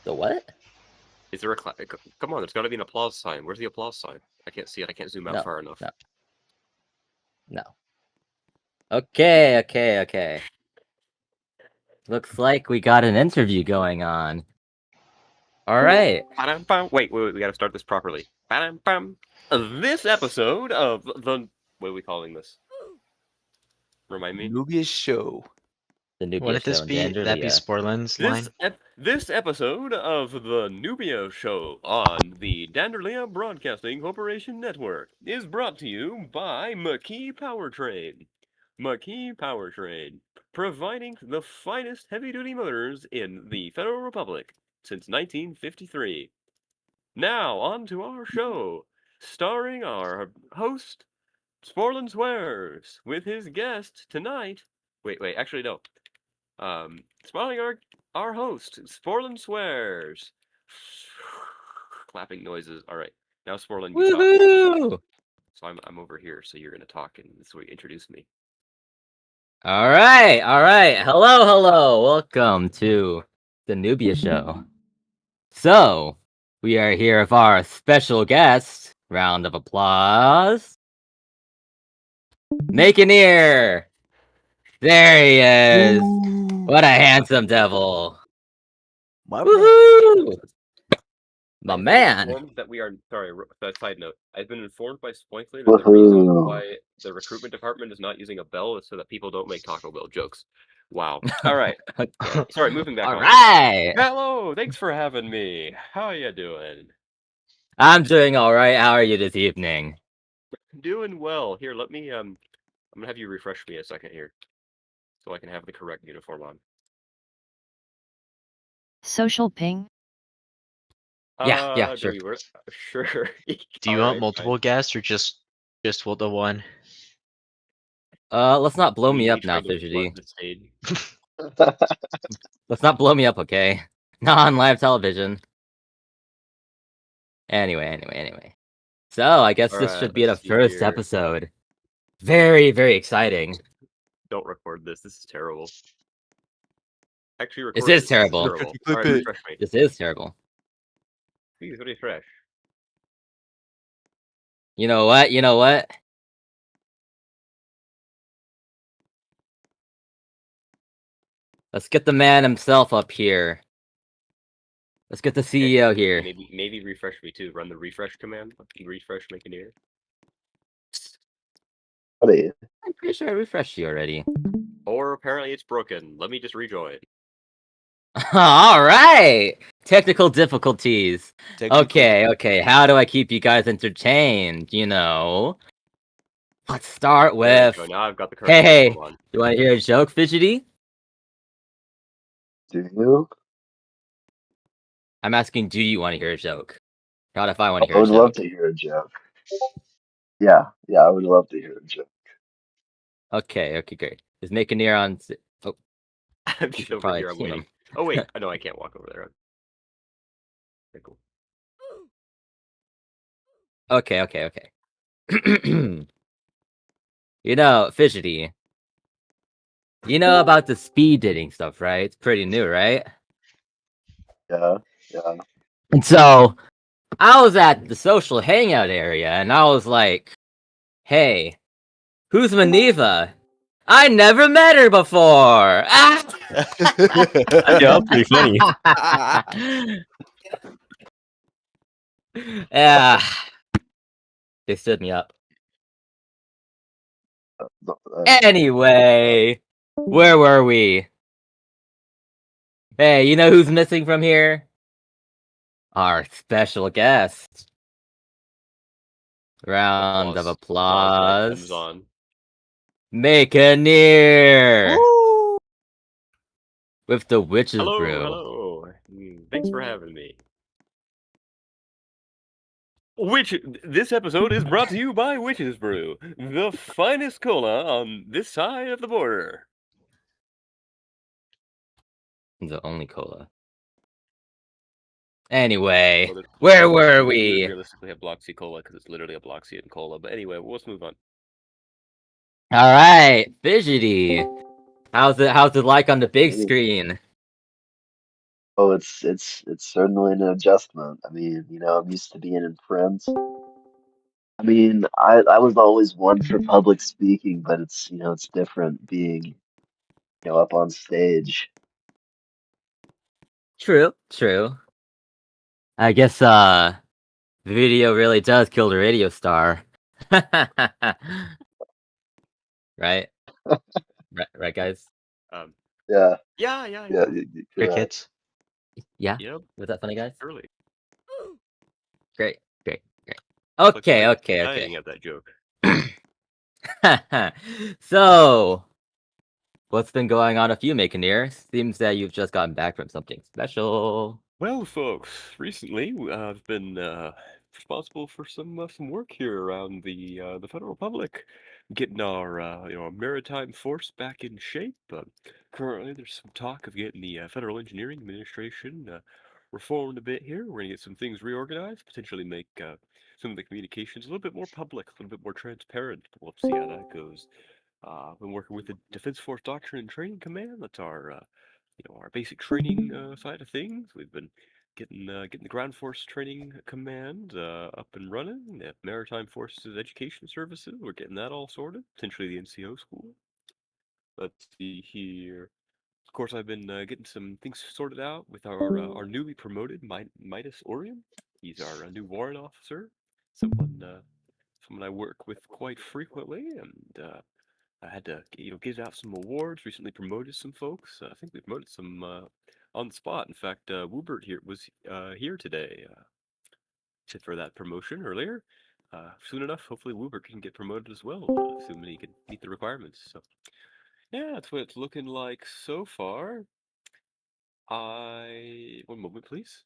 The what? Is there a come on? There's got to be an applause sign. Where's the applause sign? I can't see it. I can't zoom out No, far enough. no. Okay. Looks like we got an interview going on. All right. Wait. We got to start this properly. This episode of the what are we calling this? Remind me. Nubia show. The Nubia Wouldn't this show. be that be Sporland's line? This episode of the Nubia Show on the Danderlia Broadcasting Corporation Network is brought to you by McKee Powertrain. McKee Powertrain, providing the finest heavy-duty motors in the Federal Republic since 1953. Now, on to our show, starring our host, Sporland Swears, with his guest tonight. Wait, actually, no. Smiling our host, Sporland Swears. Clapping noises. All right, now Sporland, you talk. Woohoo! So I'm over here, so you're gonna talk, and this way introduce me. All right. Hello. Welcome to the Nubia show. So, we are here with our special guest. Round of applause. Make an ear. There he is. What a handsome devil. Woohoo! My man. That we are sorry. Side note: I've been informed by Spoinkly that the reason why the recruitment department is not using a bell is so that people don't make Taco Bell jokes. Wow. All right. Sorry. Moving back. All right. Hello. Thanks for having me. How you doing? I'm doing all right. How are you this evening? Doing well. Here, let me. I'm gonna have you refresh me a second here, so I can have the correct uniform on. Social ping. Yeah, sure. Sure. Do you want multiple guests or just the one? Let's not blow me up now, Fidgety. Let's not blow me up, okay? Not on live television. Anyway. So, I guess this should be the first episode. Very, very exciting. Don't record this. This is terrible. Actually, record this is terrible. All right, refresh me. This is terrible. Please refresh. You know what? Let's get the man himself up here. Let's get the CEO here. Maybe refresh me too. Run the refresh command. Refresh, make an ear. I'm pretty sure I refreshed you already. Or apparently it's broken. Let me just rejoin. All right. Technical difficulties. Okay. How do I keep you guys entertained? Let's start with. Now I've got the correct. Hey, you want to hear a joke, Fidgety? Do you? I'm asking, do you want to hear a joke? Not if I want to hear a joke. I would love to hear a joke. Yeah, I would love to hear a joke. Okay, great. Is make an ear on. Oh, I'm just over here. I'm waiting. Oh wait, I know I can't walk over there. Okay, cool. Okay. Fidgety. You know about the speed dating stuff, right? It's pretty new, right? Yeah. And so, I was at the social hangout area, and I was like, hey, who's Maneva? I never met her before! Ah! Yeah, that's pretty funny. Yeah. They stood me up. Anyway, where were we? Hey, you know who's missing from here? Our special guest. Round of applause. Make an ear! Woo! With the Witch's Brew. Hello. Thanks for having me. This episode is brought to you by Witch's Brew, the finest cola on this side of the border. The only cola. Anyway, where were we? Realistically, have Bloxy Cola because it's literally a Bloxy and cola. But anyway, let's move on. All right, Fidgety. How's it like on the big screen? Oh, it's certainly an adjustment. I mean, I'm used to being in print. I mean, I was always one for public speaking, but it's different being, up on stage. True, true. I guess video really does kill the radio star. Right? Right, guys? Um, Yeah, yeah, yeah, correct. Crickets. Yeah? yep, Was that funny, guys? surely. Great, great, great. Looks like Okay, somebody's okay, dying okay. at that joke. So, what's been going on with you, Maconeer? Seems that you've just gotten back from something special. Well, folks, recently I've been responsible for some work here around the federal republic, getting our maritime force back in shape. Currently, there's some talk of getting the Federal Engineering Administration reformed a bit here. We're gonna get some things reorganized, potentially make some of the communications a little bit more public, a little bit more transparent. We'll see how that goes. Been working with the Defense Force Doctrine and Training Command. That's our our basic training side of things. We've been getting the Ground Force Training Command up and running. The Maritime Forces Education Services, we're getting that all sorted. Potentially the NCO school. Let's see here. Of course, I've been getting some things sorted out with our newly promoted Midas Orion. He's our new warrant officer. Someone I work with quite frequently, and I had to, give out some awards. Recently promoted some folks. I think we promoted some on the spot. In fact, Woobert here was here today for that promotion earlier. Soon enough, hopefully Woobert can get promoted as well, assuming he can meet the requirements. So, yeah, that's what it's looking like so far. One moment, please.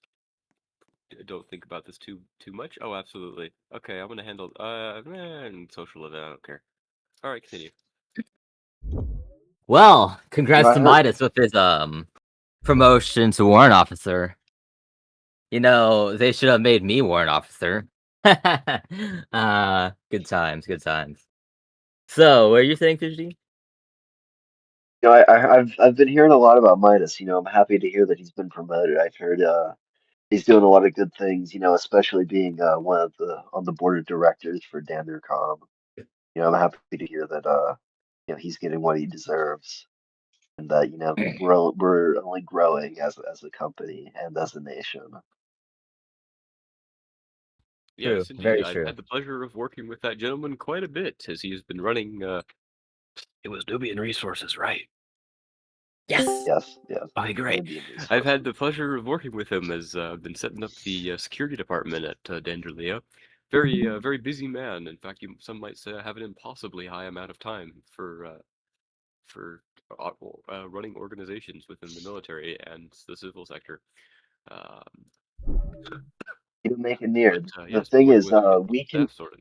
Don't think about this too much. Oh, absolutely. Okay, I'm gonna handle social event. I don't care. All right, continue. Well, congrats I to heard. Midas with his promotion to warrant officer. They should have made me warrant officer. Good times, good times. So, what are you saying, Fiji? I've been hearing a lot about Midas. I'm happy to hear that he's been promoted. I've heard he's doing a lot of good things. Especially being one of the on the board of directors for Dandercom. I'm happy to hear that he's getting what he deserves, and that we're only growing as a company and as a nation. True, Yes, indeed. very I've true. had the pleasure of working with that gentleman quite a bit as he has been running. It was Nubian Resources, right? Yes. Yes, yes. Okay, great. Nubian I've had the resources. pleasure of working with him as I've been setting up the security department at Danderlea. Very busy man. In fact, some might say I have an impossibly high amount of time for running organizations within the military and the civil sector. Um, You make it near. The Yes, been thing working is, with him, getting we can staff sorted.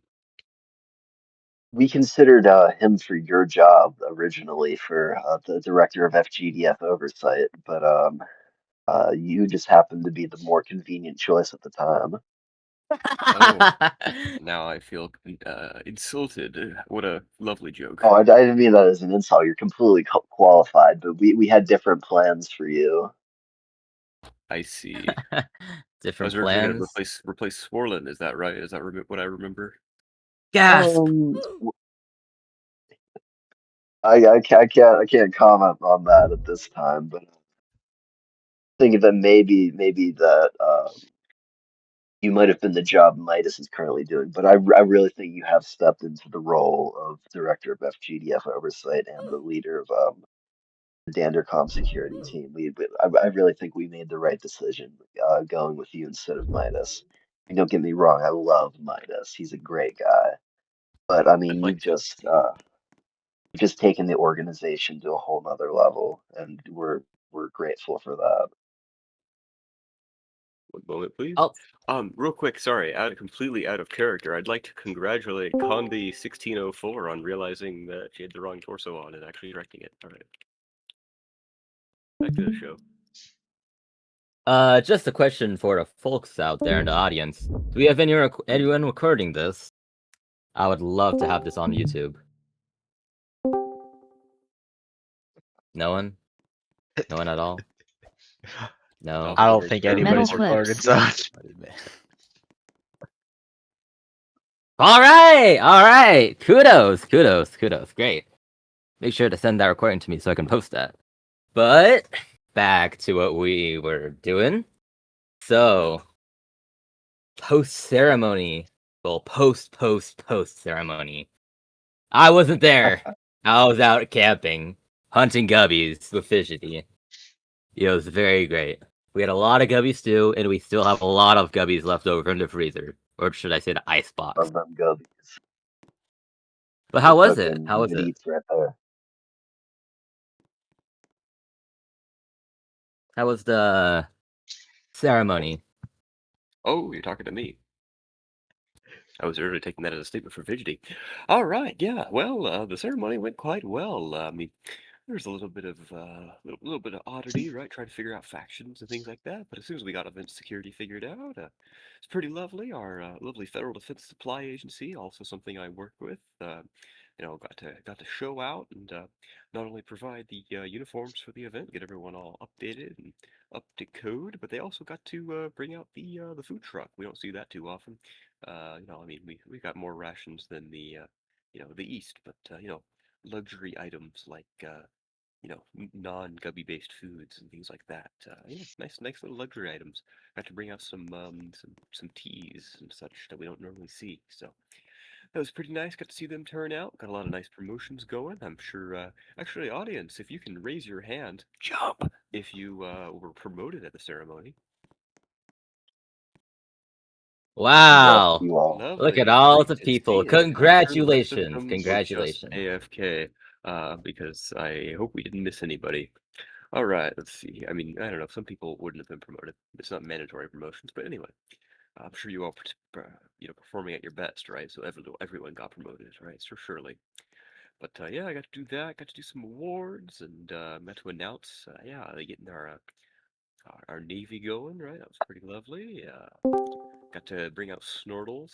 we considered him for your job originally for the director of FGDF oversight, but you just happened to be the more convenient choice at the time. Oh, now I feel insulted. What a lovely joke. Oh, I didn't mean that as an insult. You're completely qualified, but we had different plans for you. I see. I Different was originally going to plans. replace Swarlin. Is that right? Is that what I remember? Gasp. I can't comment on that at this time, but thinking that maybe that you might have been the job Midas is currently doing, but I really think you have stepped into the role of director of FGDF oversight and the leader of the Dandercom security team. I really think we made the right decision going with you instead of Midas. And don't get me wrong, I love Midas. He's a great guy, but I mean, I'd like you've to. just taken the organization to a whole nother level, and we're grateful for that. One moment, please. Oh, Real quick, sorry, completely out of character. I'd like to congratulate Condi 1604 on realizing that she had the wrong torso on and actually correcting it. All right, back to the show. just a question for the folks out there in the audience. Do we have anyone recording this? I would love to have this on YouTube. No one? No one at all? No. I don't Okay, think sure. anybody's Metal recorded. clips. So All right, all right. Kudos. Great. Make sure to send that recording to me so I can post that. But back to what we were doing. So, post ceremony. Well, post ceremony. I wasn't there. I was out camping, hunting gubbies with Fidgety. It was very great. We had a lot of gubby stew, and we still have a lot of gubbies left over in the freezer. Or should I say the ice box. Love them gubbies. But how They're was it? fucking How was good it? eats right there. How was the ceremony? Oh, you're talking to me. I was earlier taking that as a statement for Fidgety. All right, yeah. Well, the ceremony went quite well. I mean, there's a little bit of little bit of oddity, right? Trying to figure out factions and things like that. But as soon as we got event security figured out, it's pretty lovely. Our lovely Federal Defense Supply Agency, also something I work with. Got to show out and not only provide the uniforms for the event, get everyone all updated and up to code, but they also got to bring out the food truck. We don't see that too often. I mean, we got more rations than the East, but luxury items like non-gubby based foods and things like that. Nice little luxury items. Got to bring out some teas and such that we don't normally see. So that was pretty nice. Got to see them turn out. Got a lot of nice promotions going. I'm sure. Actually, audience, if you can raise your hand, jump if you were promoted at the ceremony. Yes, Wow. you all. Look at Lovely, all great the to people. see. And I'm sure the rest of Congratulations. them were just Congratulations. AFK, because I hope we didn't miss anybody. All right, let's see. I mean, I don't know. Some people wouldn't have been promoted. It's not mandatory promotions, but anyway, I'm sure you all, performing at your best, right? So everyone got promoted, right? So surely. But yeah, I got to do that. Got to do some awards and got to announce, getting our navy going, right? That was pretty lovely. Got to bring out Snortles,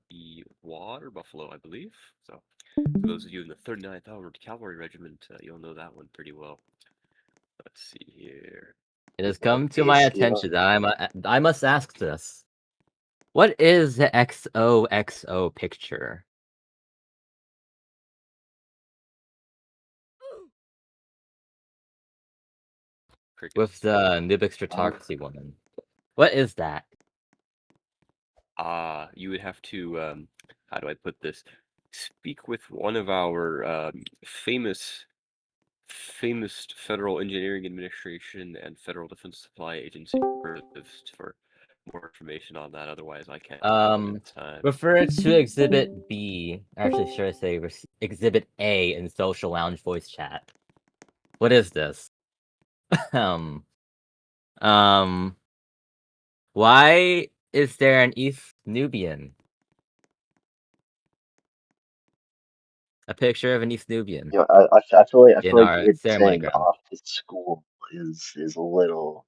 the water buffalo, I believe. So for those of you in the 39th Armored Cavalry Regiment, you'll know that one pretty well. Let's see here. It has Yeah, come to my ACO. attention that I must ask this. What is the XOXO picture? Crickets. With the Nubix Stratarchy woman. What is that? You would have to, how do I put this? Speak with one of our famous Federal Engineering Administration and Federal Defense Supply Agency for more information on that. Otherwise, I can't tell you at the time. Refer to Exhibit B. Actually, should I say Exhibit A in Social Lounge voice chat? What is this? um, why is there an East Nubian? A picture of an East Nubian You know, I feel like in our it ceremony saying ground. off to school is a little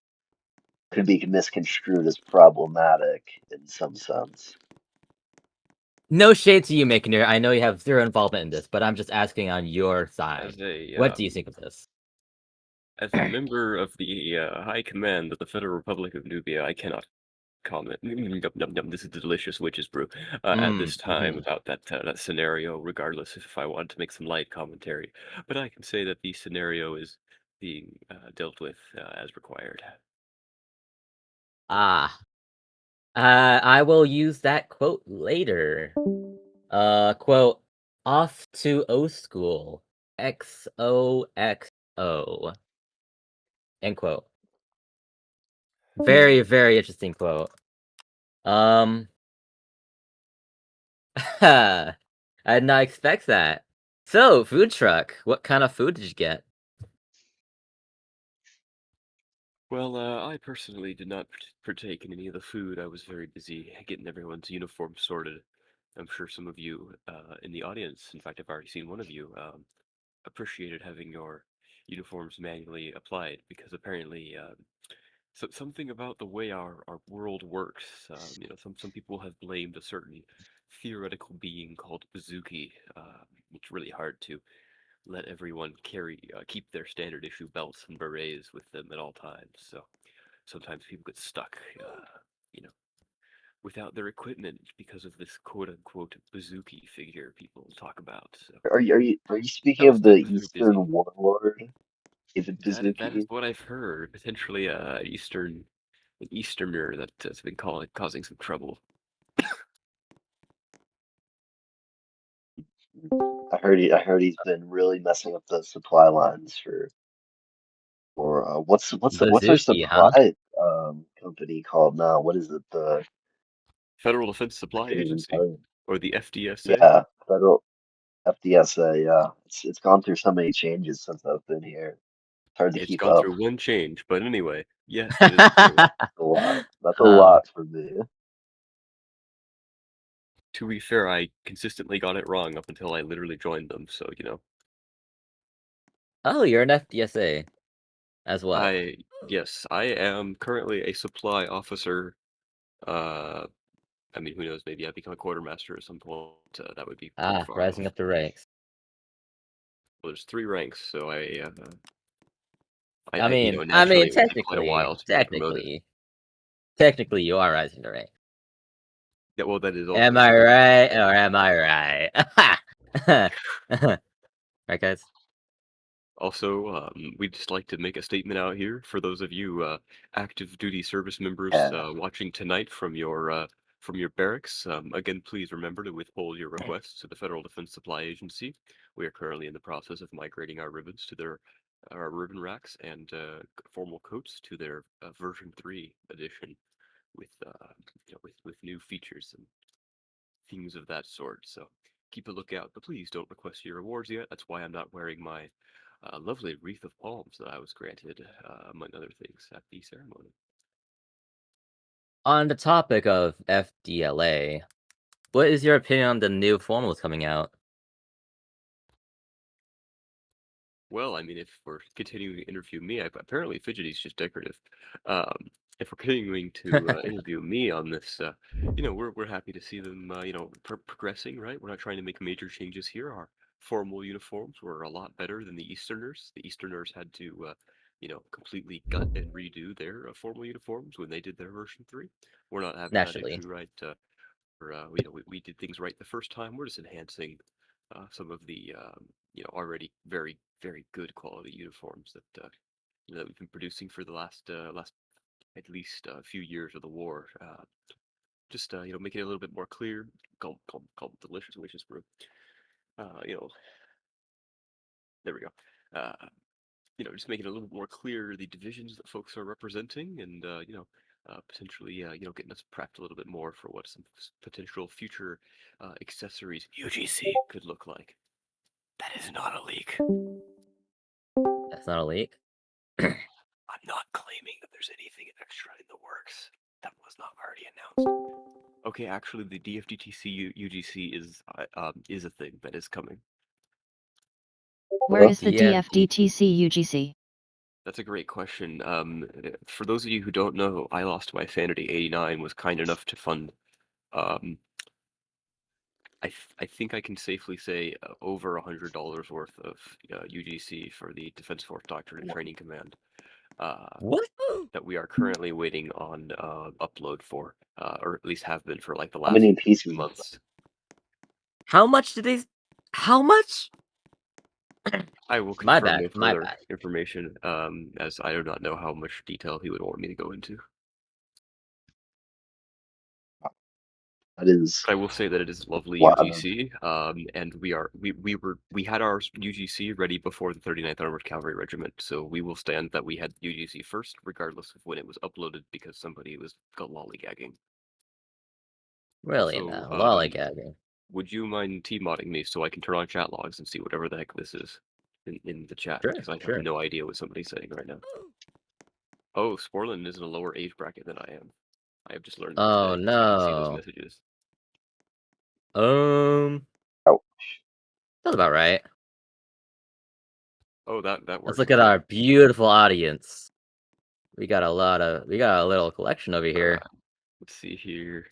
could be misconstrued as problematic in some sense. No shade to you, Makineer. I know you have zero involvement in this, but I'm just asking on your side. What do you think of this? As a member of the High Command of the Federal Republic of Nubia, I cannot comment. This is delicious witch's brew at this time about that scenario, regardless if I wanted to make some light commentary. But I can say that the scenario is being dealt with as required. I will use that quote later. Quote, off to O school. XOXO. End quote. Very, very interesting quote. I did not expect that. So, food truck. What kind of food did you get? Well, I personally did not partake in any of the food. I was very busy getting everyone's uniform sorted. I'm sure some of you in the audience, in fact, I've already seen one of you, appreciated having your uniforms manually applied because apparently something about the way our world works. Some people have blamed a certain theoretical being called Bazooki. It's really hard to let everyone keep their standard issue belts and berets with them at all times. So sometimes people get stuck, you know, without their equipment because of this quote unquote bazooki figure people talk about. So Are you speaking that was of the very busy. Eastern Warlord, David That is Bazooki? what I've heard. Potentially an Easterner that has been causing some trouble. I heard he's been really messing up the supply lines for what's our Bazooki, huh? supply company called now? What is it? Federal Defense I Supply couldn't even Agency, tell you. or the FDSA. Yeah, federal FDSA. Yeah, it's gone through so many changes since I've been here. It's hard to It's keep gone up. through one change, but anyway, yes, that is true. A lot. That's a Um, lot for me. To be fair, I consistently got it wrong up until I literally joined them, so, you know. oh, you're an FDSA. As what? Yes, I am currently a supply officer. I mean, who knows, maybe I become a quartermaster at some point. That would be pretty far Rising off. up the ranks. Well, there's 3 ranks, so I mean, naturally it would take quite a while to be promoted. technically, you are rising the rank. Yeah, well, that is also Am I true. right or am I right? Right, guys? Also, we'd just like to make a statement out here for those of you active duty service members Yeah. watching tonight from your barracks. Again, please remember to withhold your requests to the Federal Defense Supply Agency. We are currently in the process of migrating our ribbons to our ribbon racks and formal coats to their version 3 edition with with new features and things of that sort. So keep a lookout, but please don't request your rewards yet. That's why I'm not wearing my lovely wreath of palms that I was granted, among other things, at the ceremony. On the topic of FDLA, what is your opinion on the new formals coming out? Well, I mean, if we're continuing to interview me, apparently Fidgety's just decorative. If we're continuing to interview me on this, we're happy to see them, progressing, right? We're not trying to make major changes here. Our formal uniforms were a lot better than the Easterners. The Easterners had to, completely gut and redo their formal uniforms when they did their version 3. We're not having that Naturally. issue, right? We did things right the first time. We're just enhancing some of the already very very good quality uniforms that that we've been producing for the last at least a few years of the war. Just making it a little bit more clear. Called delicious wishes brew. There we go. Just making it a little bit more clear the divisions that folks are representing, and potentially getting us prepped a little bit more for what some potential future accessories UGC could look like. That is not a leak. That's not a leak. I'm not claiming that there's anything extra in the works that was not already announced. Okay, actually, the DFDTC UGC is a thing that is coming. Where is the DFDTC UGC? That's a great question. For those of you who don't know, I Lost My Sanity 89 was kind enough to fund, I think I can safely say over $100 worth of UGC for the Defense Force Doctrine and Training Command. What? That we are currently waiting on upload for, or at least have been for like the How last many 2 pieces? months. How much did they? How much? I will My confirm bad, with my further bad. information, as I do not know how much detail he would want me to go into. That is But I will say that it is lovely wow. UGC, and we had our UGC ready before the 39th Armored Cavalry Regiment, so we will stand that we had UGC first, regardless of when it was uploaded, because somebody got lollygagging. Really? Also, No, lollygagging. would you mind T-modding me so I can turn on chat logs and see whatever the heck this is in the chat? Sure, Because I sure. have no idea what somebody's saying right now. Oh, Sporlin is in a lower age bracket than I am. I have just learned that Oh today, so I can see those no. messages. Ouch. That's about right. Oh, that works. Let's look at our beautiful audience. We got a little collection over here. Let's see here.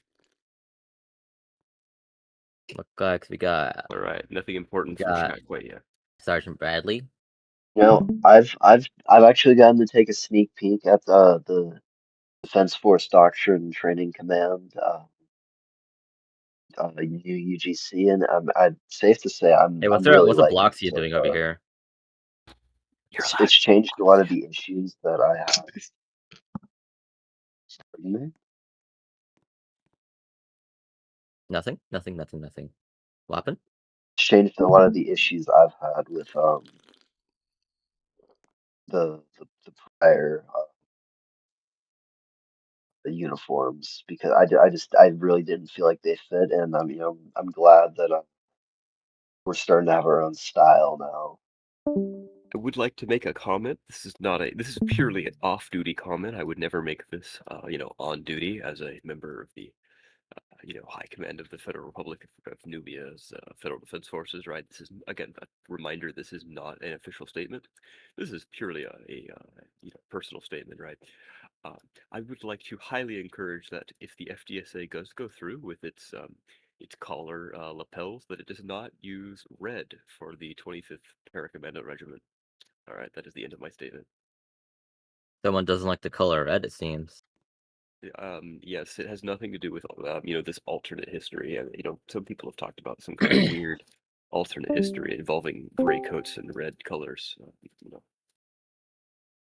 Look like we got All right, nothing important from got- chat quite yet. Sergeant Bradley. I've actually gotten to take a sneak peek at the Defense Force Doctrine Training Command, UGC, and I'm safe to say I'm Hey, what's really the liking Bloxia it so doing over far. here? It's changed a lot of the issues that I have. Pardon me? Nothing. What happened? It's changed a lot of the issues I've had with the prior the uniforms because I really didn't feel like they fit, and I'm glad that we're starting to have our own style now. I would like to make a comment. This is purely an off-duty comment. I would never make this, on duty as a member of the, High Command of the Federal Republic of Nubia's Federal Defense Forces. Right. This is again a reminder. This is not an official statement. This is purely a personal statement. Right. Uh, I would like to highly encourage that if the FDSA does go through with its collar lapels, that it does not use red for the 25th Paracommando Regiment. All right, that is the end of my statement. Someone doesn't like the color red, it seems. Yes, it has nothing to do with this alternate history. Some people have talked about some kind of weird alternate history involving gray coats and red colors.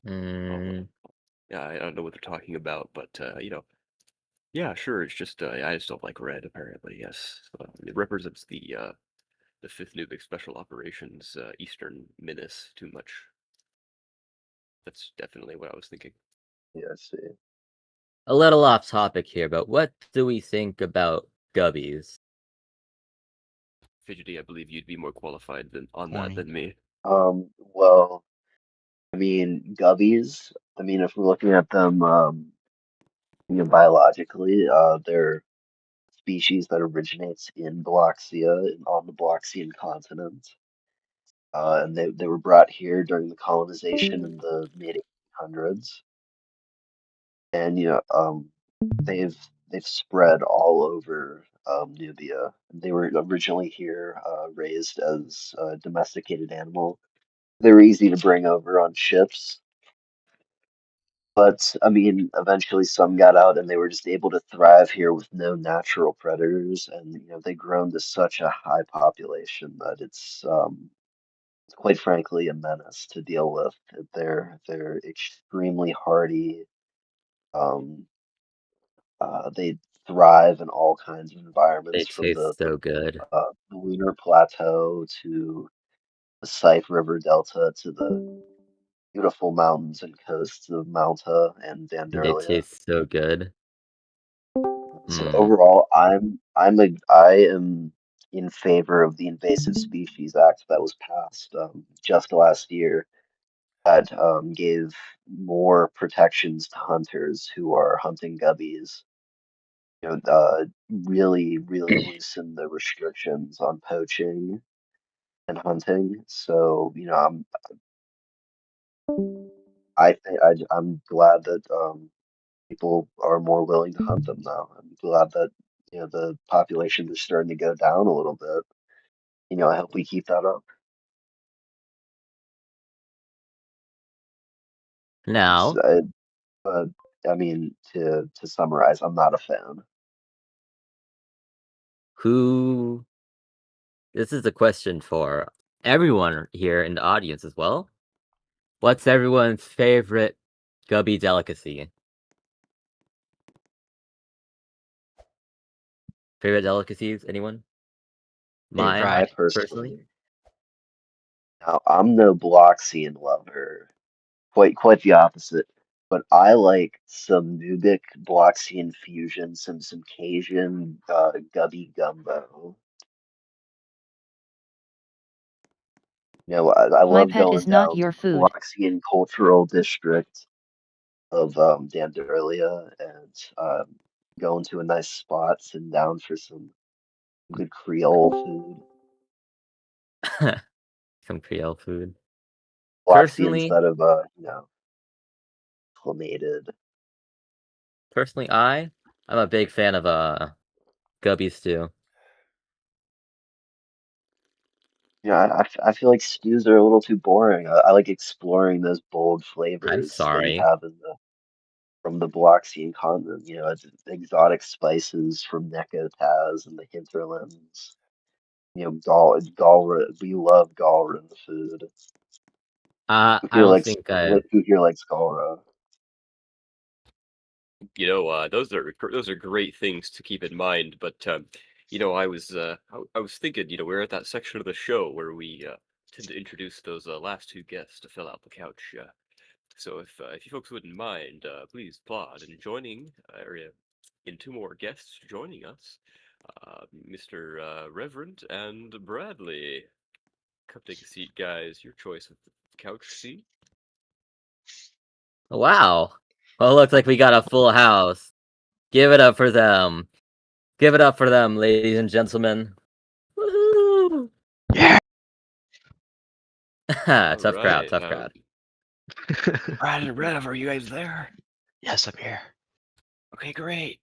Mm, Yeah, I don't know what they're talking about, but yeah, sure. It's just I just don't like red. Apparently, yes, it represents the Fifth Nubic Special Operations Eastern Menace too much. That's definitely what I was thinking. Yeah, I see. a little off topic here, but what do we think about gubbies? Fidgety, I believe you'd be more qualified on that Horny. than me. Well, gubbies. If we're looking at them, biologically, they're species that originates in Bloxia, on the Bloxian continent. And they were brought here during the colonization in the mid 1800s, and they've spread all over Nubia. They were originally here, raised as a domesticated animal. They were easy to bring over on ships, but eventually some got out, and they were just able to thrive here with no natural predators, and they've grown to such a high population that it's quite frankly a menace to deal with. They're extremely hardy. Um, they thrive in all kinds of They environments, from taste so good. the lunar plateau to the Scythe River Delta to the beautiful mountains and coasts of Malta and They Vanderlia. taste so good. So Mm, overall, I am in favor of the Invasive Species Act that was passed just last year, that gave more protections to hunters who are hunting guppies. Really, really loosen the restrictions on poaching and hunting. So, I'm glad that people are more willing to hunt them now. I'm glad that the populations are starting to go down a little bit. I hope we keep that up. It's, now, but to summarize, I'm not a fan. who... This is a question for everyone here in the audience as well. What's everyone's favorite gubby delicacy? Favorite delicacies? Anyone? Mine, I Fried. personally? personally, now I'm no Bloxian lover, quite the opposite. But I like some Nubic Bloxian fusion, some Cajun gubby gumbo. I My love pet going is not down to your the food. Bloxian cultural district of Dandelia, and going to a nice spot, sitting down for some good Creole food. Some Creole food. Bloxians Personally, that have acclimated. I'm a big fan of gubby stew. I feel like stews are a little too boring. I like exploring those bold I'm flavors that you sorry. have in the from the Black Sea and continent. You know, it's exotic spices from Nekotaz and the hinterlands. You know, we love Galra in the food. I Who here don't likes think I. who here likes Galra? You know, those are great things to keep in mind. But you know, I was thinking, you know, we're at that section of the show where we tend to introduce those last two guests to fill out the couch. So if you folks wouldn't mind, please applaud and joining in two more guests joining us, Mr. Reverend and Bradley. Come take a seat, guys. Your choice of the couch seat. Wow. Well, it looks like we got a full house. Give it up for them. Give it up for them, ladies and gentlemen. Woohoo! Yeah. Tough crowd. Alright, Tough crowd. Brad and Rev, are you guys there? Yes, I'm here. Okay, great.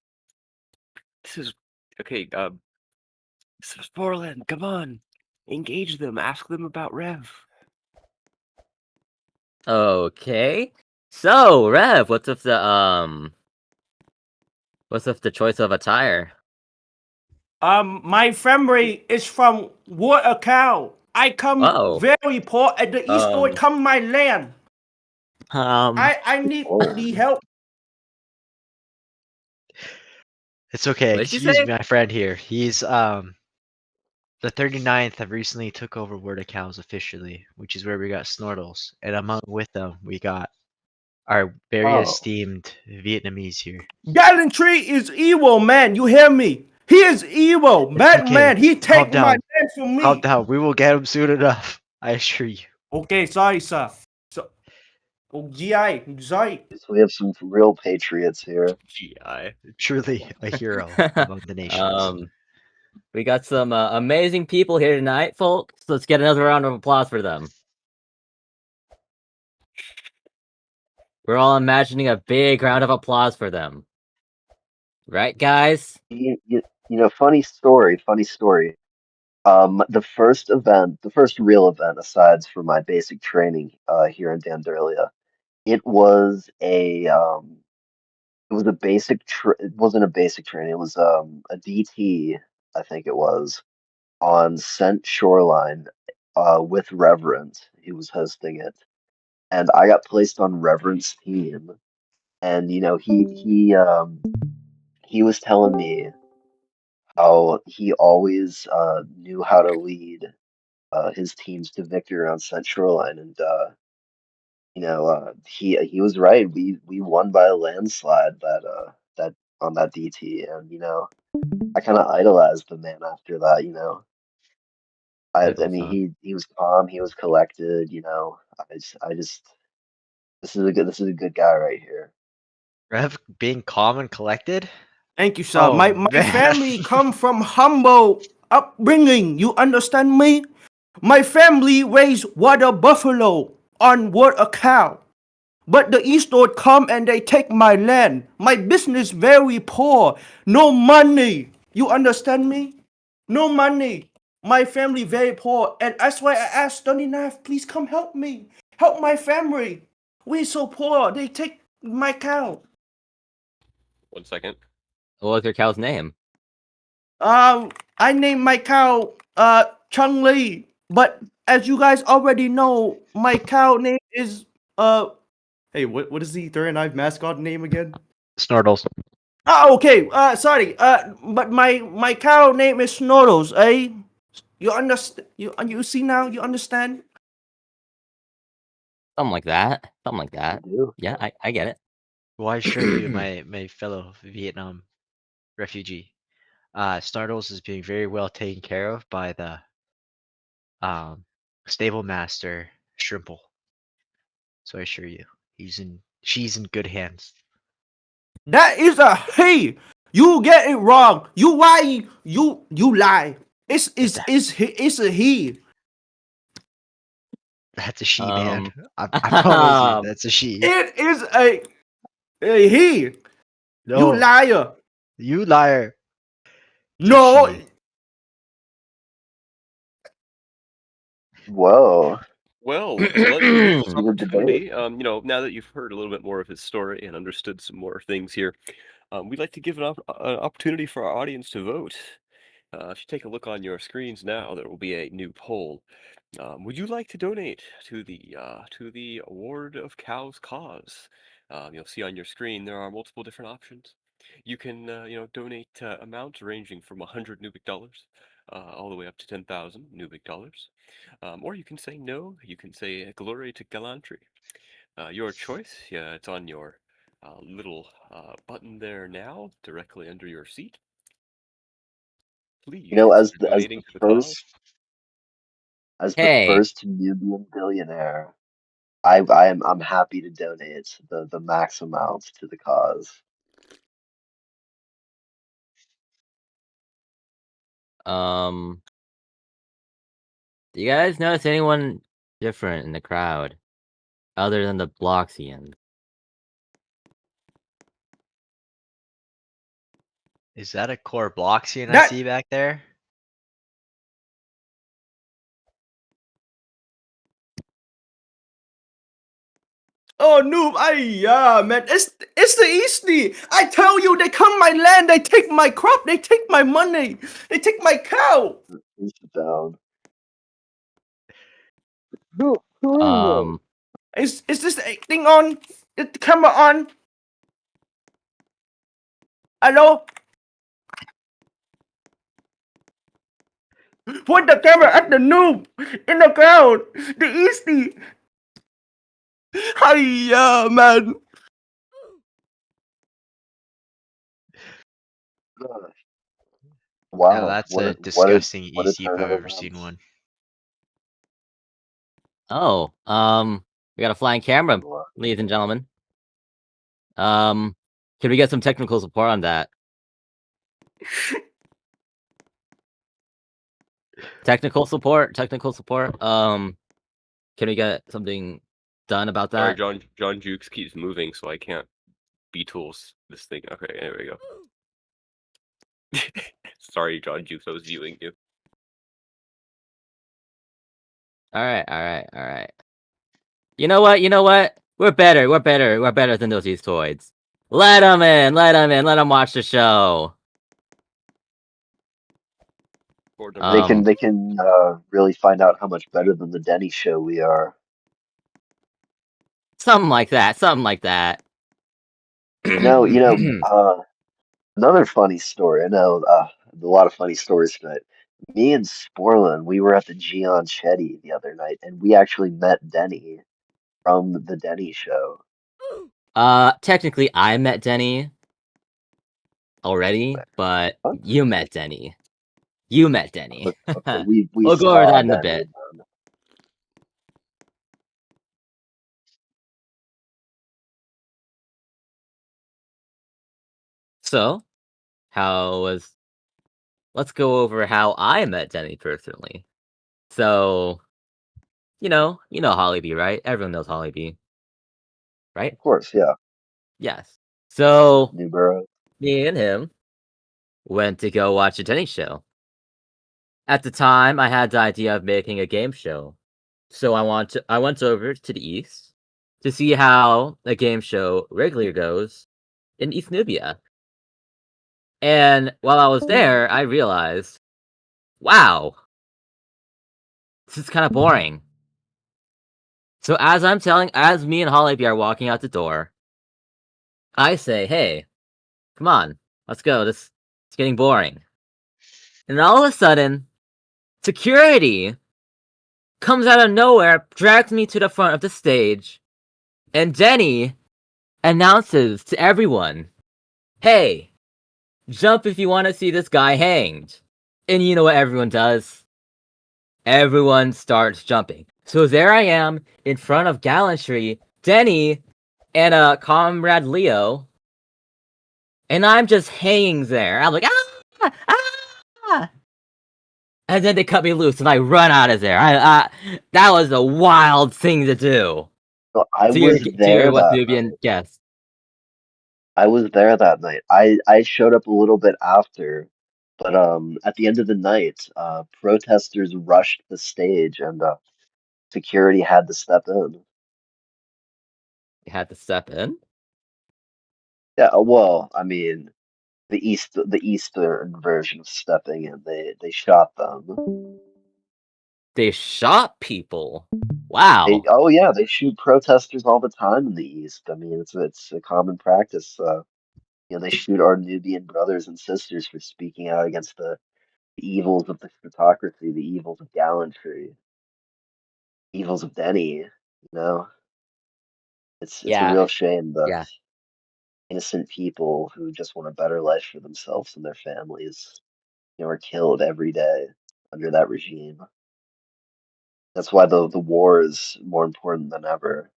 This is okay. This is Portland. Come on, engage them. Ask them about Rev. Okay. So, Rev, what's with the choice of attire? My family is from water cow. I come Oh. very poor, and the eastward come my land. I need Oh. the help. It's okay. What did you Excuse say? me, my friend here. He's the 39th have recently took over Word of Cows officially, which is where we got Snortles, and among with them we got our very Oh. esteemed Vietnamese here. Gallantry is evil, man. You hear me? He is evil, bad okay. man. He take Calm my down. land from me. Calm down. We will get him soon enough. I assure you. Okay, sorry, sir. So, GI, sorry. So we have some real patriots here. GI. Truly a hero among the nations. We got some amazing people here tonight, folks. Let's get another round of applause for them. We're all imagining a big round of applause for them. Right, guys? You know, funny story. The first real event, aside from my basic training here in Danderlia, it was a it wasn't a basic training. It was a DT, I think it was, on Scent Shoreline with Reverend. He was hosting it, and I got placed on Reverend's team. And you know, he was telling me how he always knew how to lead his teams to victory on Scent Shoreline, and you know, he was right. We won by a landslide that on that DT, and you know, I kind of idolized the man after that. You know, I Pickles, mean, huh? he was calm, he was collected. You know, I just this is a good guy right here. Rev being calm and collected? Thank you, sir. Oh, my man. family come from humble upbringing. You understand me? My family raised water buffalo on water cow. But the eastward come and they take my land. My business very poor. No money. You understand me? No money. My family very poor. And that's why I asked 39, please come help me. Help my family. We so poor. They take my cow. 1 second. What was your cow's name? I named my cow Chung Lee. But as you guys already know, my cow name is hey, what is the 39 mascot name again? Snortles. Oh, okay. Sorry. But my cow name is Snortles. Eh? You understand? You see now? You understand? Something like that. Something like that. I do. Yeah, I get it. Well, I assure you, my fellow Vietnam refugee, Snortles is being very well taken care of by the stable master Shrimple. So I assure you, she's in good hands. That is a he. You get it wrong. You lie. You lie. It's a he. That's a she, man. I promise you, that's a she. It is a he. You No, liar. you liar. It's a No. she. Whoa. Well, let's use this Even opportunity. Now that you've heard a little bit more of his story and understood some more things here, we'd like to give an opportunity for our audience to vote. If you take a look on your screens now, there will be a new poll. Would you like to donate to the Award of Cows cause? You'll see on your screen there are multiple different options. You can donate amounts ranging from 100 Nubic dollars all the way up to 10,000 Nubic dollars. Or you can say no. You can say glory to gallantry. Your choice. Yeah, it's on your little button there now, directly under your seat. Please as consider the donating to the cause. the Hey, first Nubian billionaire, I'm happy to donate the max amount to the cause. do you guys notice anyone different in the crowd other than the Bloxians? Is that a core Bloxian I That see back there? oh noob, yeah, man, it's the Eastie. I tell you, they come my land, they take my crop, they take my money, they take my cow. Please sit down. Who Um, Is this thing on? Is the camera on? Hello? Point the camera at the noob in the crowd. The Eastie. Hiya, man. Gosh, Yeah, wow, that's a what a disgusting what a EC if turn I've of ever seen events. one. oh, we got a flying camera, Wow. ladies and gentlemen. Can we get some technical support on that? Technical support. Can we get something done about Sorry, that? John Jukes keeps moving, so I can't B-tools this thing. Okay, there we go. Sorry, John Jukes, I was viewing you. All right. You know what? We're better than those Eastoids. Let them in, let them watch the show. Board They number can really find out how much better than the Denny show we are. Something like that. Another funny story. I know a lot of funny stories tonight. Me and Sporlin, we were at the Gion Chetty the other night, and we actually met Denny from the Denny show. Technically, I met Denny already, but Huh? you met Denny. You met Denny. Okay, we We'll go over saw that in a Denny. bit. So, let's go over how I met Denny personally. So, you know Hollybee, right? Everyone knows Hollybee, right? Of course, yeah. Yes. So, Newborough. me and him went to go watch a Denny show. At the time, I had the idea of making a game show. So I went over to the east to see how a game show regularly goes in East Nubia. And while I was there, I realized, wow, this is kind of boring. So as me and Hollybee are walking out the door, I say, hey, come on, let's go. It's getting boring. And all of a sudden, security comes out of nowhere, drags me to the front of the stage, and Denny announces to everyone, hey, jump if you want to see this guy hanged. And you know what everyone does? Everyone starts jumping. So there I am in front of Gallantry, Denny, and comrade Leo, and I'm just hanging there. I'm like, ah, ah, and then they cut me loose, and I run out of there. That was a wild thing to do. So I To your was there West that Nubian night. guest. I was there that night. I showed up a little bit after, but at the end of the night, protesters rushed the stage and security had to step in. You had to step in. Yeah, well, I mean, the eastern version of stepping in, they shot them. They shot people. Wow. Oh yeah, they shoot protesters all the time in the East. I mean, it's a common practice. They shoot our Nubian brothers and sisters for speaking out against the evils of the plutocracy, the evils of gallantry, evils of Denny. It's a Yeah. real shame that Yeah. innocent people who just want a better life for themselves and their families, are killed every day under that regime. That's why the war is more important than ever.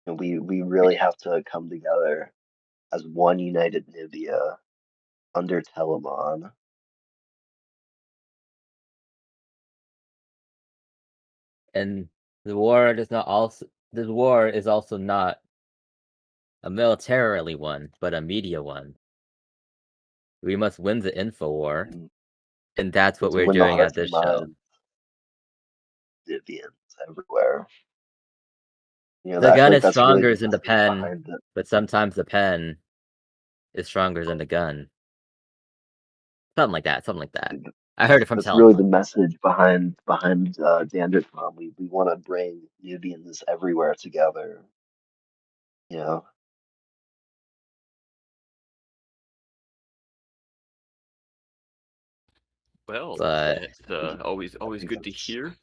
And we really have to come together as one united Nubia under Telemon. And the war is also not a militarily one, but a media one. We must win the info war, And and that's what to we're win the doing at hearts this and show. minds of Nubians everywhere. The I feel gun like is that's really stronger the than the message pen, behind it. but sometimes the pen is stronger than the gun. Something like that. Something like that. I heard it from That's really the Telemon. message behind Dandercom. We want to bring Nubians everywhere together. You know, Well, But that's always think good to that's hear.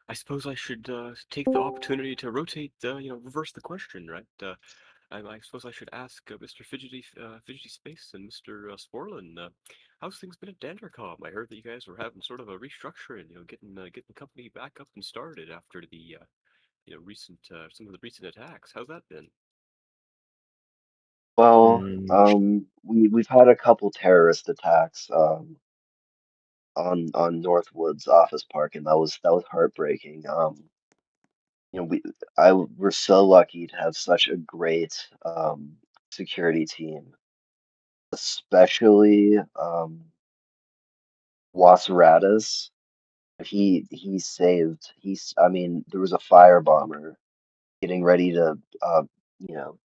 I suppose I should take the opportunity to rotate, reverse the question, right? I suppose I should ask Mr. Fidgety Space and Mr. Sporlin, how's things been at Dandercom? I heard that you guys were having sort of a restructuring, getting the company back up and started after the recent some of the recent attacks. How's that been? well, mm, we've had a couple terrorist attacks on Northwood's office park, and that was heartbreaking. We're so lucky to have such a great security team, especially Wasaradas. He saved. I mean, there was a fire bomber getting ready to you know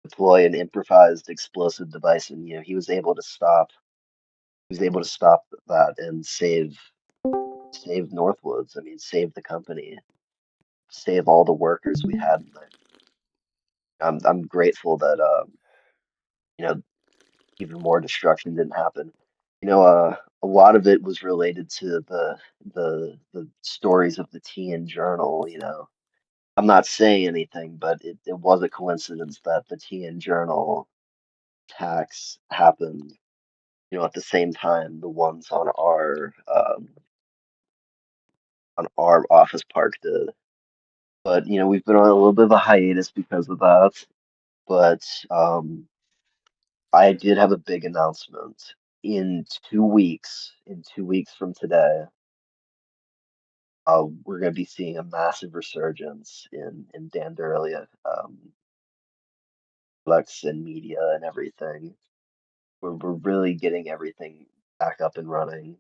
deploy an improvised explosive device, and he was able to stop. He was able to stop that and save Northwoods. I mean, save the company, save all the workers we had in there. I'm grateful that you know even more destruction didn't happen. A lot of it was related to the stories of the TN Journal. I'm not saying anything, but it was a coincidence that the TN Journal attacks happened, at the same time the ones on our office park did. But we've been on a little bit of a hiatus because of that. But I did have a big announcement. In 2 weeks from today, we're going to be seeing a massive resurgence in Danderlia, Lex and media and everything. We're really getting everything back up and running,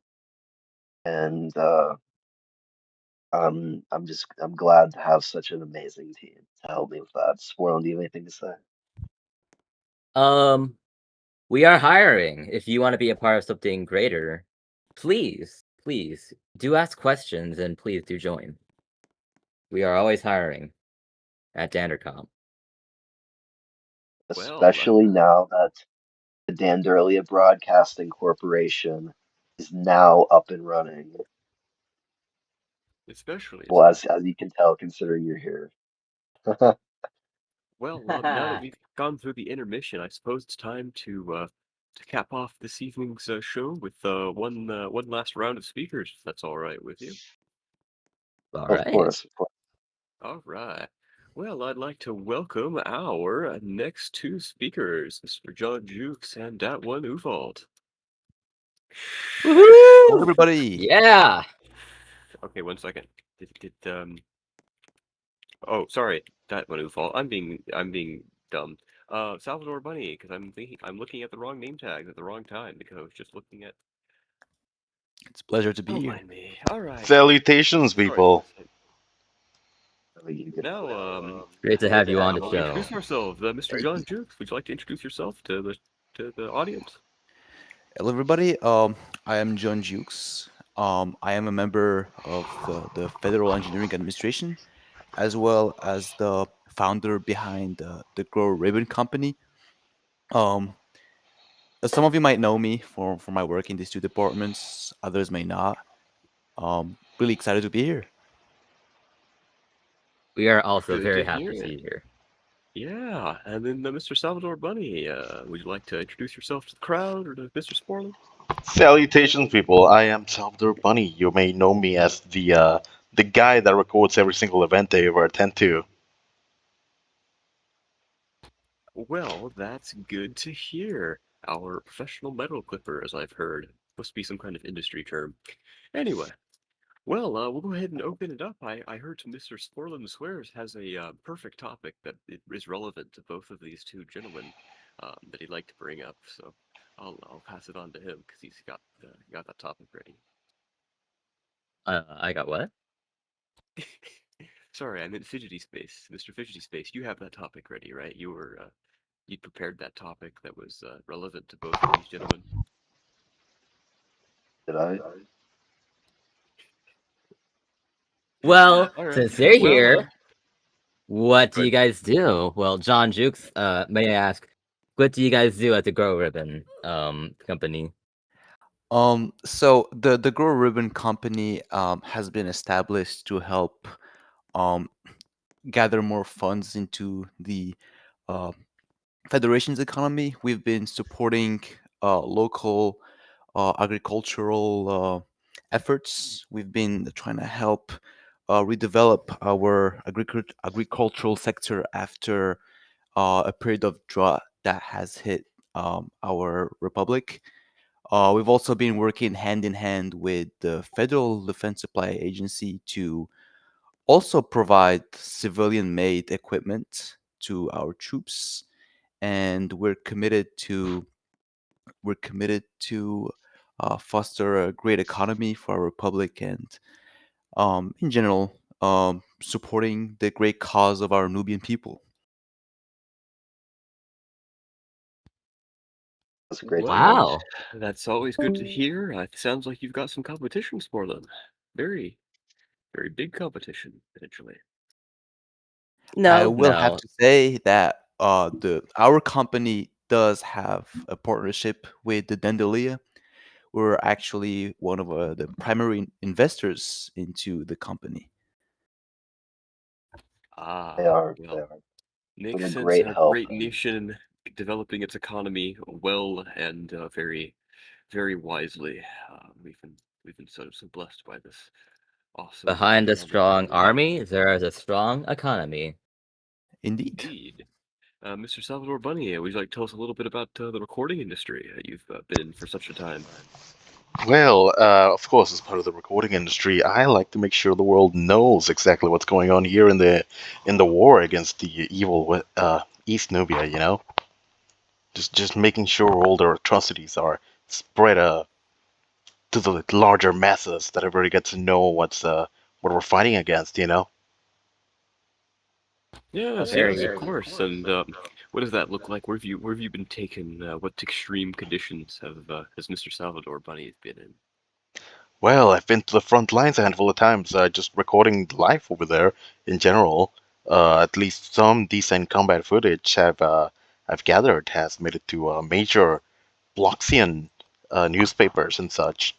and I'm glad to have such an amazing team to help me with that. Spoil, do you have anything to say? we are hiring. If you want to be a part of something greater, please do ask questions and please do join. We are always hiring at Dandercom. Well, Especially now that the Danderlia Broadcasting Corporation is now up and running. especially. Well, as you can tell, considering you're here. Well, now that we've gone through the intermission, I suppose it's time to cap off this evening's show with one last round of speakers, if that's all right with you. All Of right. course, of course. All right. Well, I'd like to welcome our next two speakers, Mr. John Jukes and that one Uvault. Hello, everybody. Yeah. Okay, 1 second. Oh, sorry, that one Uvault. I'm being dumb. Salvador Bunny, because I'm looking at the wrong name tag at the wrong time because I was just looking at It's a pleasure to be Don't here. mind me. All right. Salutations, Sorry. people. Oh, you get Now, Great to have you on the we'll show. introduce ourselves. Mr. John Jukes, would you like to introduce yourself to the audience? Hello, everybody. I am John Jukes. I am a member of the Federal Engineering Administration, as well as the founder behind the Grow Ribbon Company. Um, some of you might know me for my work in these two departments. Others may not. Really excited to be here. We are also Good very to happy hear to see it. you here. Yeah, and then Mr. Salvador Bunny, would you like to introduce yourself to the crowd or to Mr. Sporlin? Salutations, people. I am Salvador Bunny. You may know me as the guy that records every single event they ever attend to. Well, that's good to hear. Our professional metal clipper, as I've heard. Must be some kind of industry term. Anyway, well, we'll go ahead and open it up. I heard Mr. Sporlin Swears has a perfect topic that is relevant to both of these two gentlemen that he'd like to bring up. So I'll pass it on to him because he's got that topic ready. I got what? Sorry, I meant Fidgety Space. Mr. Fidgety Space, you have that topic ready, right? You prepared that topic that was relevant to both of these gentlemen. Did I? Well, All right. since they're Well, here, what do Good. you guys do? Well, John Jukes, may I ask, what do you guys do at the Grow Ribbon company? So the Grow Ribbon Company has been established to help um, gather more funds into the uh, federation's economy. We've been supporting local agricultural efforts. We've been trying to help redevelop our agricultural sector after a period of drought that has hit our republic. We've also been working hand in hand with the Federal Defense Supply Agency to also provide civilian made equipment to our troops, and we're committed to foster a great economy for our republic, and in general supporting the great cause of our Nubian people. That's great to Well, hear. Wow. that's always good to hear. It sounds like you've got some competition for them. Very, very big competition, potentially. I No, will have no. to say that the our company does have a partnership with the Dendalia. We're actually one of the primary investors into the company. Ah, They are. They well, are. Been makes a sense. great A help. great nation developing its economy well and very, very wisely. We've been so blessed by this awesome Behind a economic strong development. army, there is a strong economy. Indeed. Indeed. Mr. Salvador Bunny, would you like to tell us a little bit about the recording industry that you've been in for such a time? Well, of course, as part of the recording industry, I like to make sure the world knows exactly what's going on here in the war against the evil East Nubia. You know, just making sure all their atrocities are spread to the larger masses, that everybody gets to know what we're fighting against. You know. Yes, Very yes, of good. course. And what does that look like? Where have you been taken? What extreme conditions has Mr. Salvador Bunny been in? Well, I've been to the front lines a handful of times, just recording life over there in general. At least some decent combat footage I've gathered has made it to major Bloxian newspapers and such,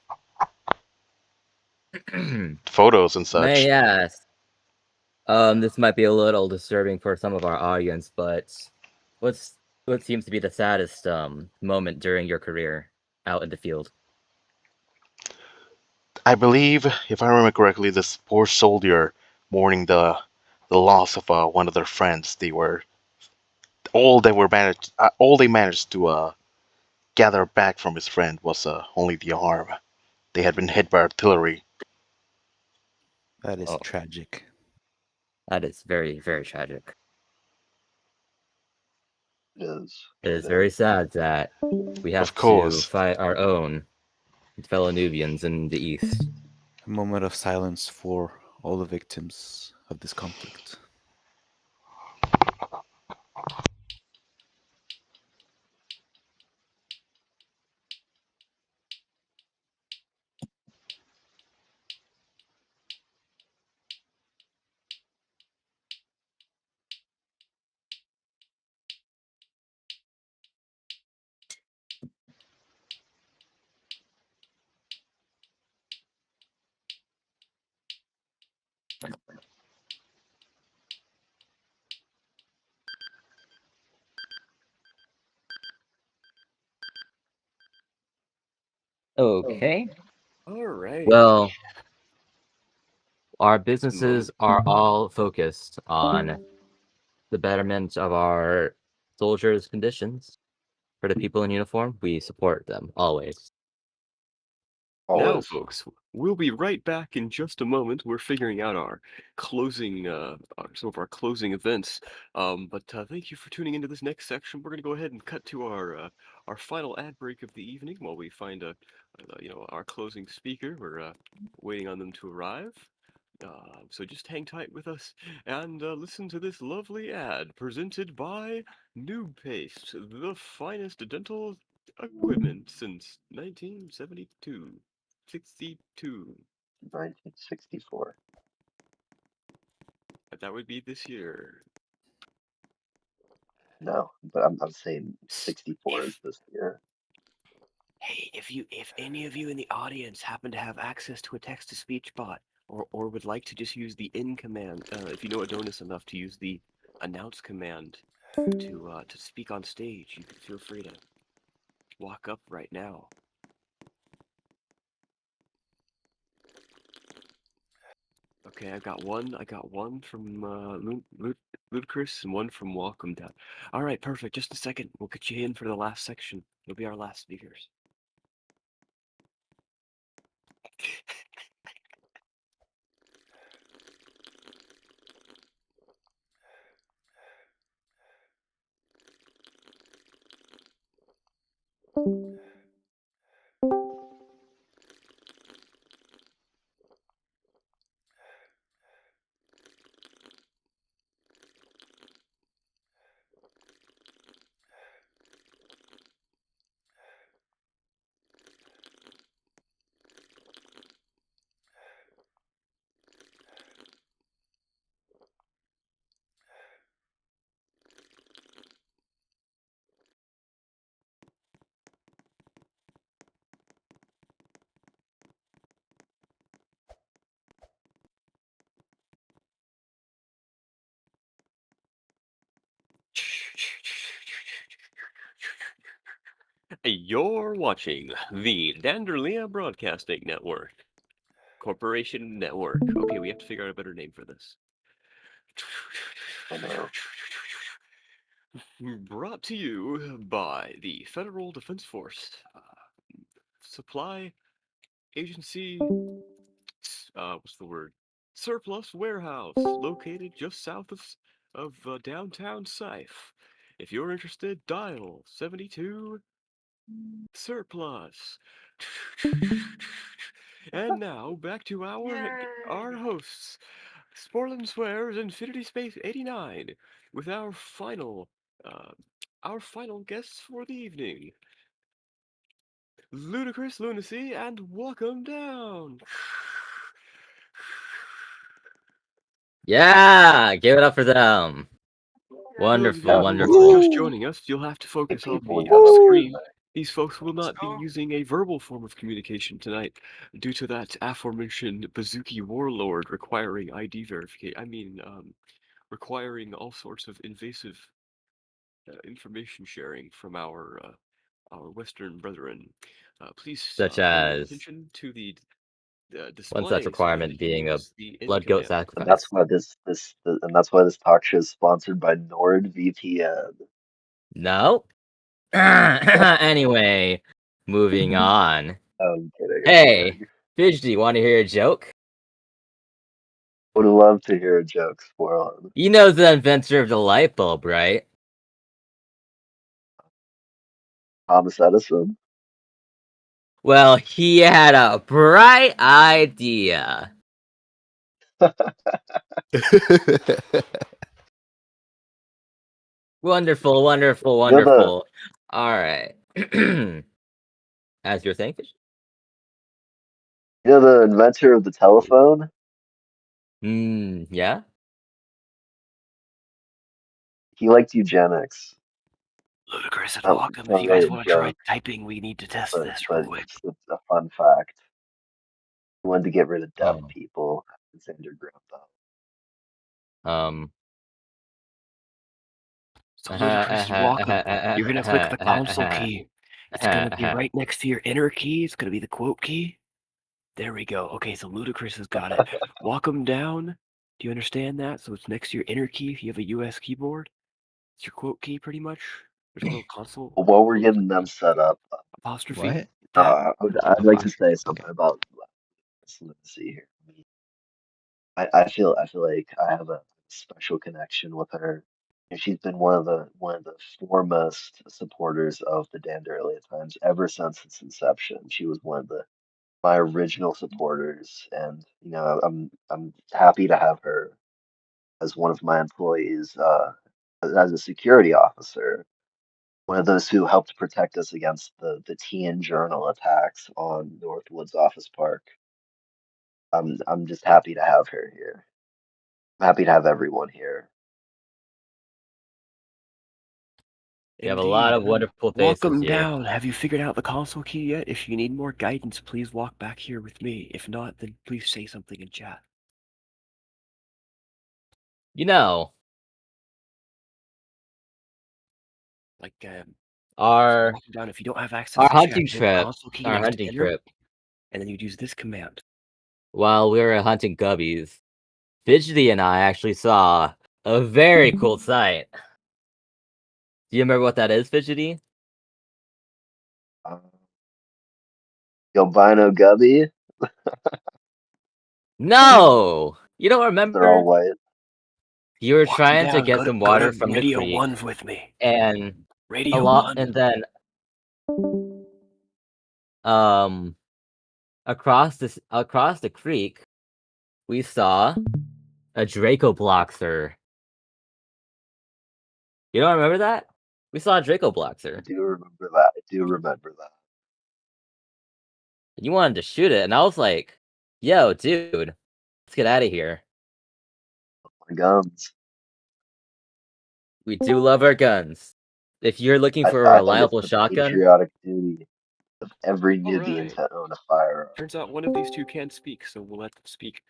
photos and such. May I ask, this might be a little disturbing for some of our audience, but what's what seems to be the saddest moment during your career out in the field? I believe, if I remember correctly, this poor soldier mourning the loss of one of their friends. All they managed to gather back from his friend was only the arm. They had been hit by artillery. That is Oh, tragic. that is very, very tragic. It is. It is It very is. sad that we Of have to course, fight our own. fellow Nubians in the East. A moment of silence for all the victims of this conflict. Okay. All right. Well, our businesses are all focused on the betterment of our soldiers' conditions. For the people in uniform, we support them always. Now, Always. folks, we'll be right back in just a moment. We're figuring out our closing, some of our closing events. But thank you for tuning into this next section. We're going to go ahead and cut to our final ad break of the evening while we find our closing speaker. We're waiting on them to arrive. So just hang tight with us and listen to this lovely ad presented by Noob Paste, the finest dental equipment since 1972. 62. 1964. That would be this year. No, but I'm saying 64 is this year. Hey, if any of you in the audience happen to have access to a text-to-speech bot, or would like to just use the in command, if you know Adonis enough to use the announce command to speak on stage, you can feel free to walk up right now. Okay, I got one from Ludicrous and one from Welcome Down. All right, perfect. Just a second. We'll get you in for the last section. You'll be our last speakers. You're watching the Danderlia Broadcasting Network. Corporation Network. Okay, we have to figure out a better name for this. I know. Brought to you by the Federal Defense Force Supply Agency. What's the word? Surplus warehouse located just south of downtown Syph. If you're interested, dial 72 surplus. And now back to our hosts, Sporland Swears Infinity Space 89, with our final guests for the evening, Ludicrous Lunacy and Welcome Down. Yeah, give it up for them. Wonderful, Those of you who are just wonderful. joining us, you'll have to focus on People the yelling screen. tonight. These folks will not be using a verbal form of communication tonight due to that aforementioned Bazooki warlord requiring ID verification. Requiring all sorts of invasive information sharing from our Western brethren. Please Such pay as attention to the one such display so that requirement you can being a use the in blood goat command. And that's sacrifice. why that's why this talk show is sponsored by NordVPN. No. Anyway, moving on. I'm kidding. I'm Hey, kidding. Fidgety, want to hear a joke? Would love to hear a joke, Sporlon. You know the inventor of the light bulb, right? Thomas Edison. Well, he had a bright idea. Wonderful, wonderful, You know the wonderful. All right. As you're saying, Fish? you know the inventor of the telephone? Yeah. He liked eugenics. Ludicrous and Not, welcome. If not you really guys a want to try joke, typing, we need to test but this real quick. just a fun fact. He wanted to get rid of deaf Oh. people. Alexander Graham Bell. So Ludicrous, welcome. You're gonna click the console key. It's gonna be right next to your enter key. It's gonna be the quote key. There we go. Okay, so Ludicrous has got it. Welcome down. Do you understand that? So it's next to your enter key if you have a US keyboard. It's your quote key pretty much. There's a little console. But while we're getting them set up, Apostrophe. What? I'd like to say something about Lucy here. I feel like I have a special connection with her. And she's been one of the foremost supporters of the Dandalia Times ever since its inception. She was one of my original supporters, and I'm happy to have her as one of my employees, as a security officer, one of those who helped protect us against the TN Journal attacks on Northwoods Office Park. I'm just happy to have her here. I'm happy to have everyone here. You have a lot of wonderful faces Welcome here. down. Have you figured out the console key yet? If you need more guidance, please walk back here with me. If not, then please say something in chat. You know, Like our walking down. If you don't have access our to hunting chat, you have the trip, console key our next to hunting enter, trip. and then you'd use this command. While we were hunting gubbies, Fidgety and I actually saw a very cool sight. Do you remember what that is, Fidgety? Albino Gubby, No! You don't they're all remember? white. You were Walking trying to down, get go some to water from the Radio creek, 1's with me. and Radio 1. and then across the creek, we saw a Draco Bloxer. You don't remember that? We saw a Draco I Bloxer. do remember that. I do remember that. And you wanted to shoot it, and I was like, yo, dude, let's get out of here. My guns. We do love our guns. If you're looking for a I think it's reliable the shotgun, patriotic duty of every All Nubian right. to own a firearm. Turns out one of these two can speak, so we'll let them speak.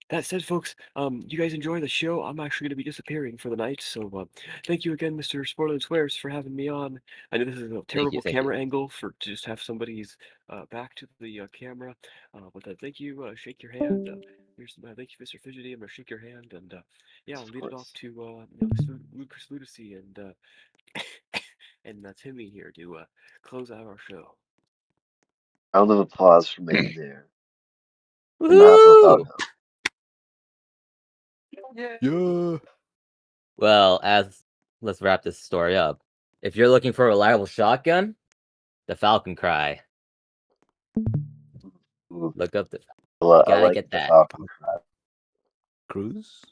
That said, folks, you guys enjoy the show. I'm actually going to be disappearing for the night, so thank you again, Mr. Spoiler and Swears, for having me on. I know this is a terrible thank camera angle for to just have somebody's back to the camera, but thank you. Shake your hand. Here's thank you, Mr. Fidgety. I'm gonna shake your hand, and yeah, I'll Of lead it off course. to Lucas Ludacy and and Timmy here to close out our show. Round of applause for McNair. Couldn't happen without woo! him. Yeah. Well, let's wrap this story up. If you're looking for a reliable shotgun, the Falcon Cry. Ooh, Look up the. I Gotta like get the that. Falcon Cry. Cruz?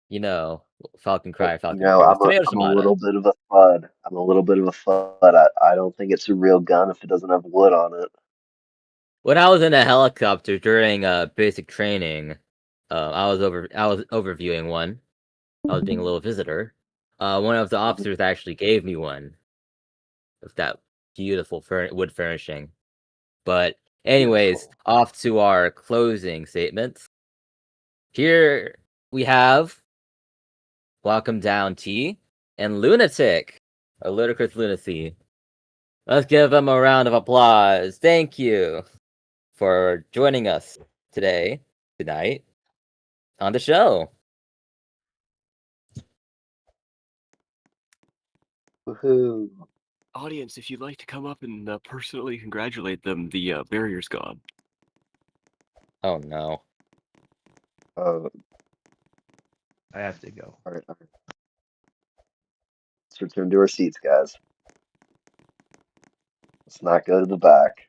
You know, Falcon Cry, But, Falcon Cruise, tomato I'm a tomato. little bit of a FUD. I'm a little bit of a FUD. I don't think it's a real gun if it doesn't have wood on it. When I was in a helicopter during basic training, I was overviewing one. I was being a little visitor. One of the officers actually gave me one of that beautiful wood furnishing. But anyways, Beautiful. off to our closing statements. Here we have Welcome Down T and Lunatic, a ludicrous lunacy. Let's give them a round of applause. Thank you for joining us tonight on the show. Woohoo. Audience, if you'd like to come up and personally congratulate them, the barrier's gone. Oh no. Uh, I have to go. all right. Let's return to our seats, guys. Let's not go to the back.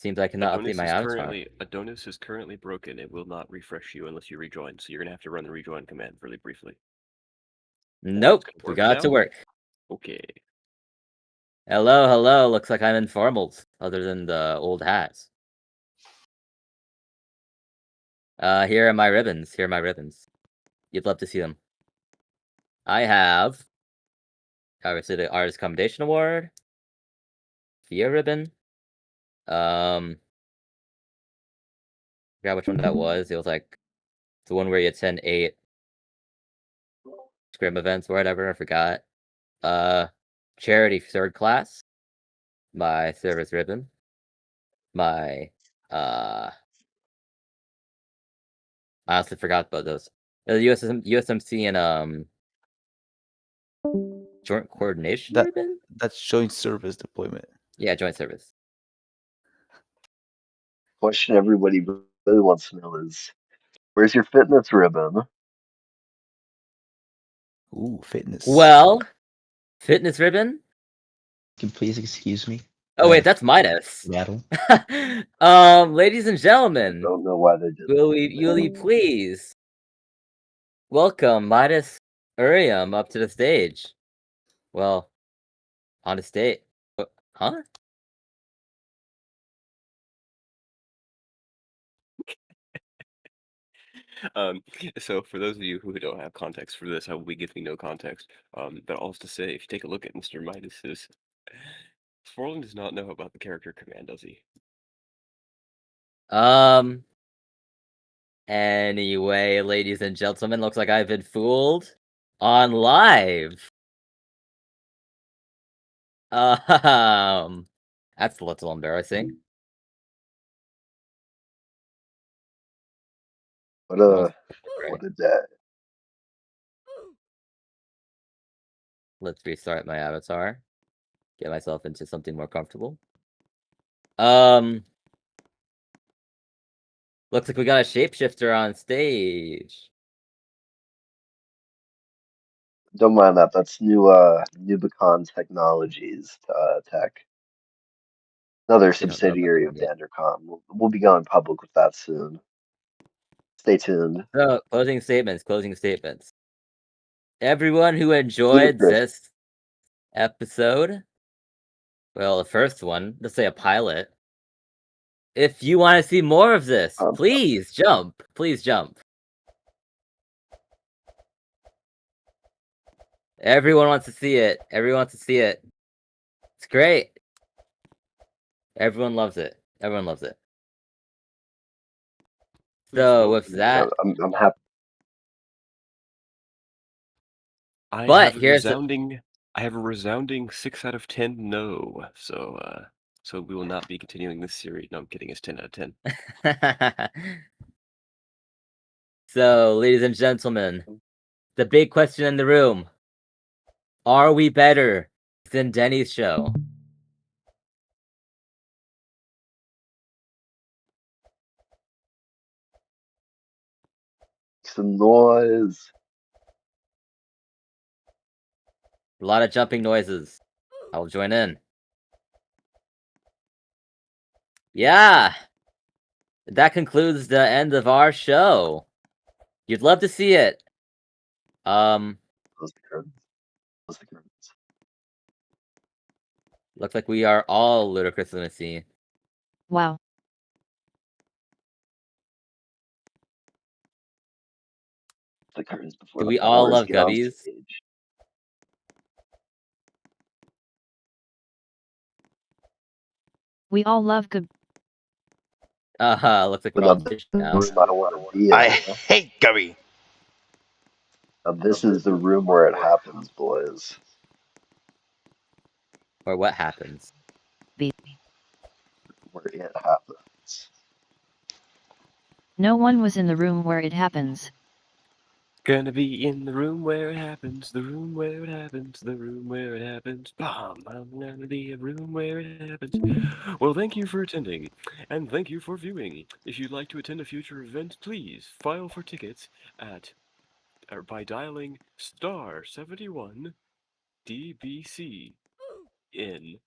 Seems I cannot update my avatar. Adonis is currently broken. It will not refresh you unless you rejoin. So you're gonna have to run the rejoin command really briefly. Nope, It's gonna we work got it to now? work. Okay. Hello, hello. Looks like I'm in formals, other than the old hats. Here are my ribbons. Here are my ribbons. You'd love to see them. I have obviously the Artist Commendation Award, Via ribbon. Forgot which one that was. It was like the one where you attend 8 scrim events or whatever. I forgot. Charity 3rd class. My service ribbon. My I honestly forgot about those. The USMC and joint coordination That ribbon. that's joint service deployment. Yeah, joint service. Question everybody really wants to know is, where's your fitness ribbon? Ooh, fitness. Well, fitness ribbon. Can you please excuse me? Oh wait, that's Midas. Battle. Ladies and I gentlemen, don't know why they did will that. you please welcome Midas Urium up to the stage? Well, on the stage. Huh? So for those of you who don't have context for this, I will be giving no context. But all to say, if you take a look at Mr. Midas's, Sporling does not know about the character command, does he? Anyway, ladies and gentlemen, looks like I've been fooled on live. That's a little embarrassing. What a day. Let's restart my avatar. Get myself into something more comfortable. Looks like we got a shapeshifter on stage. Don't mind that. That's new Nubicon Technologies tech. Another They don't know about subsidiary that of yet. Dandercom. We'll be going public with that soon. Stay tuned. So, closing statements. Everyone who enjoyed Ludicrous. this episode, well, the first one, let's say a pilot. If you want to see more of this, please jump. Please jump. Everyone wants to see it. Everyone wants to see it. It's great. Everyone loves it. Everyone loves it. So with that, I'm happy. I But have a resounding 6 out of 10 no. So we will not be continuing this series. No, I'm kidding. It's 10 out of 10. So, ladies and gentlemen, the big question in the room: are we better than Denny's show? Some noise. A lot of jumping noises. I'll join in. Yeah. That concludes the end of our show. You'd love to see it. Close the curtains. Close the curtains. Looks like we are all ludicrous lunacy. Wow. The curtains before Do the we all flowers love get on gubbies? stage. We all love good. Looks like we're all Twitch now. Room I don't want to be in. I hate Gubby. Now, this is the room where it happens, boys. Or what happens? Where it happens. No one was in the room where it happens. Gonna be in the room where it happens, the room where it happens, the room where it happens. Bam! I'm gonna be a room where it happens. Well, thank you for attending, and thank you for viewing. If you'd like to attend a future event, please file for tickets by dialing *71 DBC in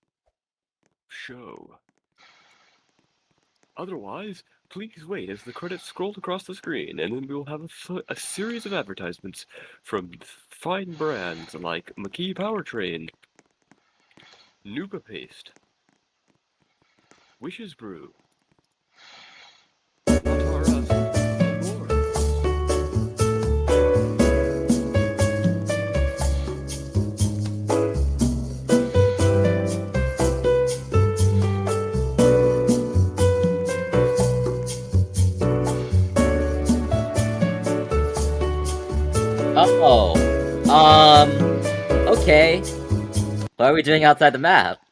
show. Otherwise, please wait as the credits scroll across the screen, and then we will have a series of advertisements from fine brands like McKee Powertrain, Nuka Paste, Wishes Brew, Latar Us, and more. Oh, okay. What are we doing outside the map?